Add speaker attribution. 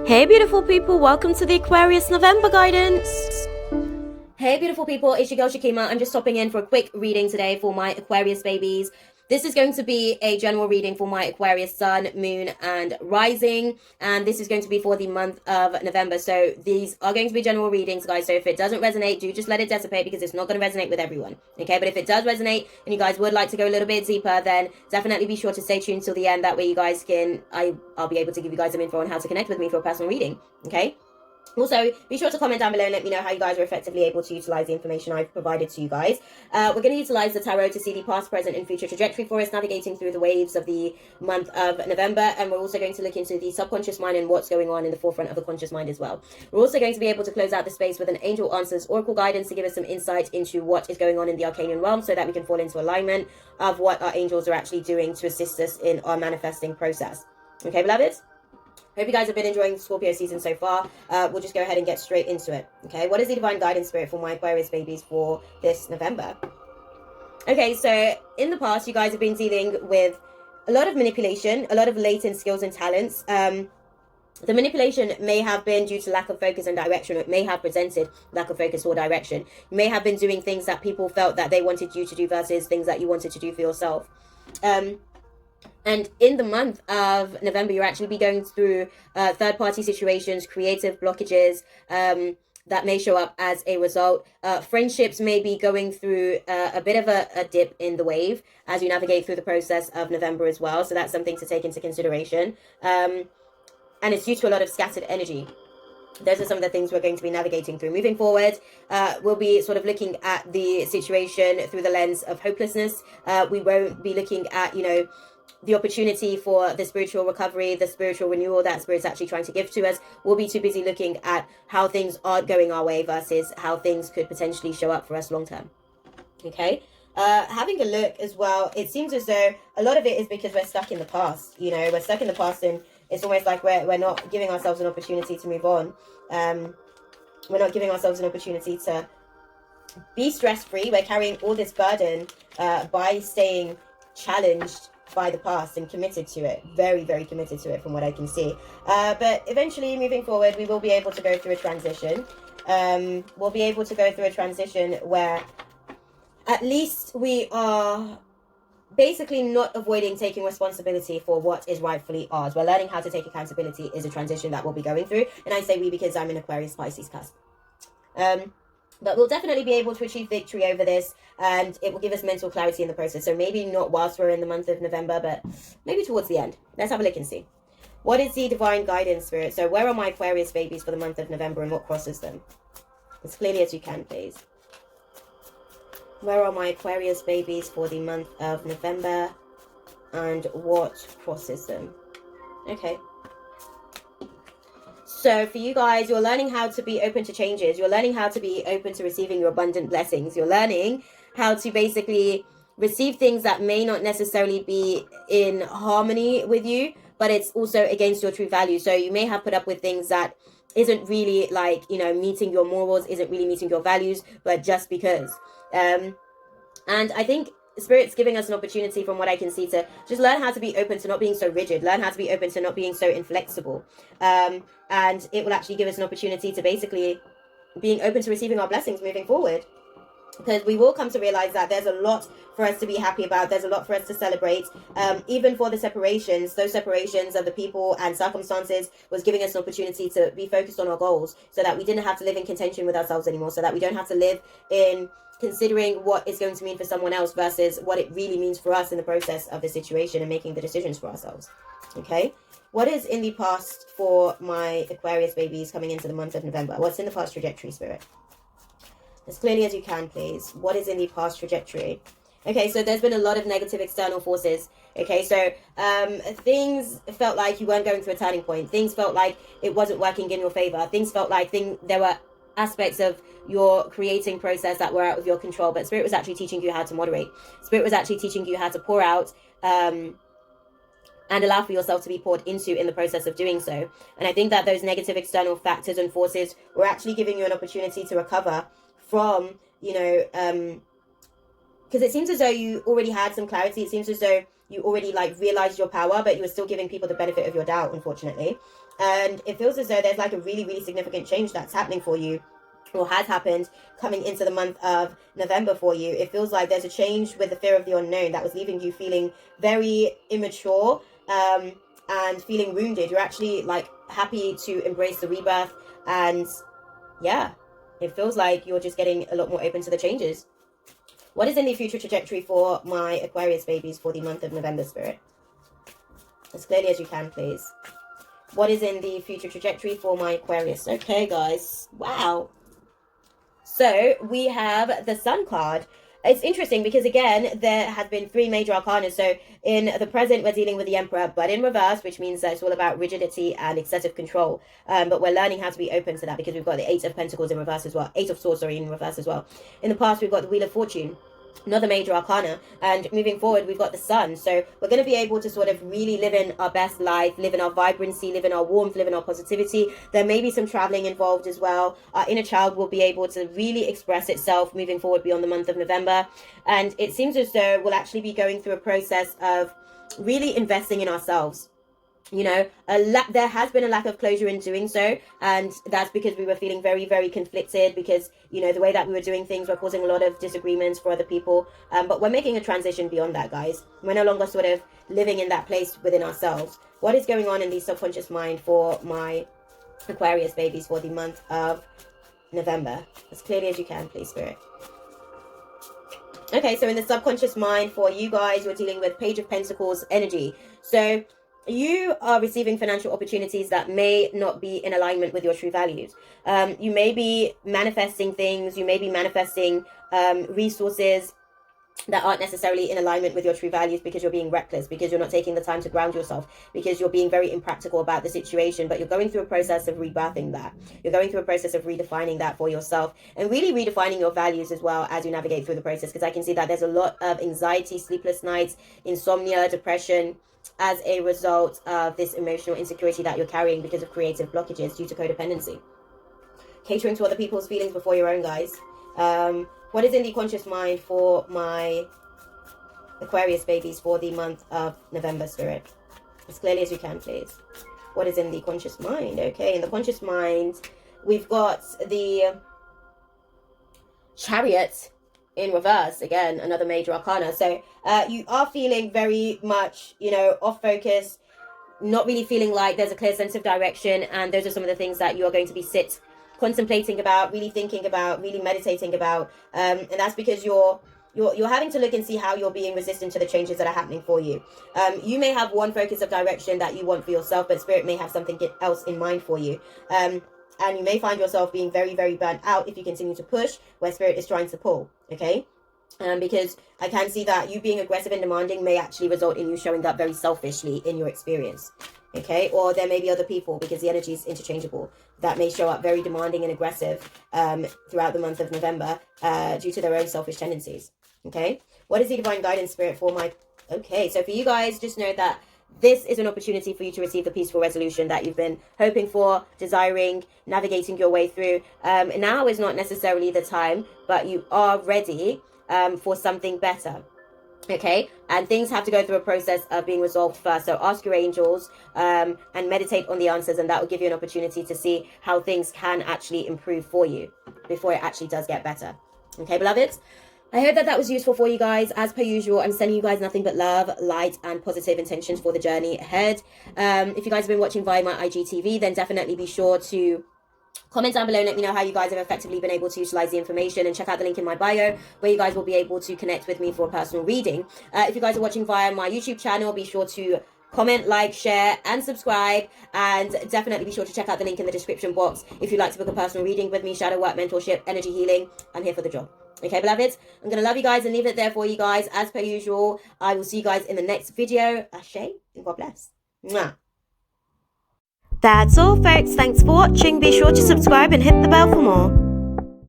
Speaker 1: Hey beautiful people, welcome to the Aquarius November guidance. Hey beautiful people, it's your girl Shakima. I'm just stopping in for a quick reading today for my Aquarius babies. This is going to be a general reading for my Aquarius sun, moon, and rising. And this is going to be for the month of November. So these are going to be general readings, guys. So if it doesn't resonate, do just let it dissipate because it's not going to resonate with everyone. Okay, but if it does resonate and you guys would like to go a little bit deeper, then definitely be sure to stay tuned till the end. That way you guys can, I'll be able to give you guys some info on how to connect with me for a personal reading. Okay. Also, be sure to comment down below and let me know how you guys are effectively able to utilize the information I've provided to you guys. We're going to utilize the tarot to see the past, present, and future trajectory for us, navigating through the waves of the month of November. And we're also going to look into the subconscious mind and what's going on in the forefront of the conscious mind as well. We're also going to be able to close out the space with an angel answers oracle guidance to give us some insight into what is going on in the arcane realm so that we can fall into alignment of what our angels are actually doing to assist us in our manifesting process. Okay, beloveds? Hope you guys have been enjoying the Scorpio season so far. We'll just go ahead and get straight into it. Okay, what is the divine guidance spirit for my Aquarius babies for this November? Okay, so in the past, you guys have been dealing with a lot of manipulation, a lot of latent skills and talents. The manipulation may have been due to lack of focus and direction. It may have presented lack of focus or direction. You may have been doing things that people felt that they wanted you to do versus things that you wanted to do for yourself. And in the month of November, you'll actually be going through third-party situations, creative blockages that may show up as a result. Friendships may be going through a bit of a dip in the wave as you navigate through the process of November as well. So that's something to take into consideration. And it's due to a lot of scattered energy. Those are some of the things we're going to be navigating through. Moving forward, we'll be sort of looking at the situation through the lens of hopelessness. We won't be looking at, the opportunity for the spiritual recovery, the spiritual renewal that Spirit's actually trying to give to us. We'll be too busy looking at how things aren't going our way versus how things could potentially show up for us long term. Okay. Having a look as well, it seems as though a lot of it is because we're stuck in the past. We're stuck in the past and it's almost like we're not giving ourselves an opportunity to move on. We're not giving ourselves an opportunity to be stress-free. We're carrying all this burden by staying challenged by the past and committed to it, very, very committed to it from what I can see. But eventually moving forward, we will be able to go through a transition. We'll be able to go through a transition where at least we are basically not avoiding taking responsibility for what is rightfully ours. We're learning how to take accountability is a transition that we'll be going through. And I say we because I'm an Aquarius Pisces cusp. But we'll definitely be able to achieve victory over this, and it will give us mental clarity in the process. So maybe not whilst we're in the month of November, but maybe towards the end. Let's have a look and see. What is the divine guidance spirit? So where are my Aquarius babies for the month of November and what crosses them? As clearly as you can, please. Where are my Aquarius babies for the month of November and what crosses them? Okay. So for you guys, you're learning how to be open to changes. You're learning how to be open to receiving your abundant blessings. You're learning how to basically receive things that may not necessarily be in harmony with you, but it's also against your true value. So you may have put up with things that isn't really like, meeting your morals, isn't really meeting your values, but just because. And I think Spirit's giving us an opportunity, from what I can see, to just learn how to be open to not being so rigid, learn how to be open to not being so inflexible. And it will actually give us an opportunity to basically being open to receiving our blessings moving forward. Because we will come to realize that there's a lot for us to be happy about. There's a lot for us to celebrate. Even for the separations, those separations of the people and circumstances was giving us an opportunity to be focused on our goals so that we didn't have to live in contention with ourselves anymore, so that we don't have to live in considering what it's going to mean for someone else versus what it really means for us in the process of the situation and making the decisions for ourselves. Okay. What is in the past for my Aquarius babies coming into the month of November? What's in the past trajectory, Spirit? As clearly as you can, please. What is in the past trajectory? Okay, so there's been a lot of negative external forces. Okay, so things felt like you weren't going through a turning point. Things felt like it wasn't working in your favor. Things felt like there were aspects of your creating process that were out of your control. But Spirit was actually teaching you how to moderate. Spirit was actually teaching you how to pour out and allow for yourself to be poured into in the process of doing so. And I think that those negative external factors and forces were actually giving you an opportunity to recover from, because it seems as though you already had some clarity. It seems as though you already realized your power, but you were still giving people the benefit of your doubt, unfortunately. And it feels as though there's like a really, really significant change that's happening for you, or has happened coming into the month of November for you. It feels like there's a change with the fear of the unknown that was leaving you feeling very immature, and feeling wounded. You're actually like happy to embrace the rebirth, and yeah, it feels like you're just getting a lot more open to the changes. What is in the future trajectory for my Aquarius babies for the month of November, Spirit? As clearly as you can, please. What is in the future trajectory for my Aquarius? Okay, guys. Wow. So we have the Sun card. It's interesting because, again, there have been 3 major arcana. So in the present, we're dealing with the Emperor, but in reverse, which means that it's all about rigidity and excessive control. But we're learning how to be open to that because we've got the 8 of Pentacles in reverse as well. 8 of Swords, sorry, in reverse as well. In the past, we've got the Wheel of Fortune, another major arcana, and moving forward we've got the Sun. So we're going to be able to sort of really live in our best life, live in our vibrancy, live in our warmth, live in our positivity. There may be some traveling involved as well. Our inner child will be able to really express itself moving forward beyond the month of November, and it seems as though we'll actually be going through a process of really investing in ourselves. You know, there has been a lack of closure in doing so, and that's because we were feeling very, very conflicted, because, you know, the way that we were doing things were causing a lot of disagreements for other people. But we're making a transition beyond that, guys. We're no longer sort of living in that place within ourselves. What is going on in the subconscious mind for my Aquarius babies for the month of November? As clearly as you can, please, Spirit. Okay, so in the subconscious mind for you guys, you're dealing with Page of Pentacles energy. So you are receiving financial opportunities that may not be in alignment with your true values. You may be manifesting things, you may be manifesting resources that aren't necessarily in alignment with your true values, because you're being reckless, because you're not taking the time to ground yourself, because you're being very impractical about the situation. But you're going through a process of rebirthing that. You're going through a process of redefining that for yourself, and really redefining your values as well as you navigate through the process, because I can see that there's a lot of anxiety, sleepless nights, insomnia, depression, as a result of this emotional insecurity that you're carrying because of creative blockages due to codependency. Catering to other people's feelings before your own, guys. What is in the conscious mind for my Aquarius babies for the month of November, Spirit? As clearly as you can, please. What is in the conscious mind? Okay, in the conscious mind, we've got the Chariot in reverse. Again, another major arcana. So you are feeling very much, you know, off focus, not really feeling like there's a clear sense of direction. And those are some of the things that you are going to be contemplating about, really thinking about, really meditating about. And that's because you're having to look and see how you're being resistant to the changes that are happening for you. You may have one focus of direction that you want for yourself, but Spirit may have something else in mind for you. And you may find yourself being very, very burnt out if you continue to push where Spirit is trying to pull, okay? Because I can see that you being aggressive and demanding may actually result in you showing up very selfishly in your experience, okay? Or there may be other people, because the energy is interchangeable, that may show up very demanding and aggressive throughout the month of November due to their own selfish tendencies, okay? What is the divine guidance, Spirit, for my... Okay, so for you guys, just know that this is an opportunity for you to receive the peaceful resolution that you've been hoping for, desiring, navigating your way through. Now is not necessarily the time, but you are ready for something better. Okay, and things have to go through a process of being resolved first. So ask your angels and meditate on the answers, and that will give you an opportunity to see how things can actually improve for you before it actually does get better. Okay, beloveds? I hope that was useful for you guys. As per usual, I'm sending you guys nothing but love, light, and positive intentions for the journey ahead. If you guys have been watching via my IGTV, then definitely be sure to comment down below and let me know how you guys have effectively been able to utilize the information, and check out the link in my bio where you guys will be able to connect with me for a personal reading. If you guys are watching via my YouTube channel, be sure to comment, like, share, and subscribe, and definitely be sure to check out the link in the description box if you'd like to book a personal reading with me, shadow work, mentorship, energy healing. I'm here for the job. Okay, beloveds, I'm going to love you guys and leave it there for you guys. As per usual, I will see you guys in the next video. Ashe, and God bless. Mwah. That's all, folks. Thanks for watching. Be sure to subscribe and hit the bell for more.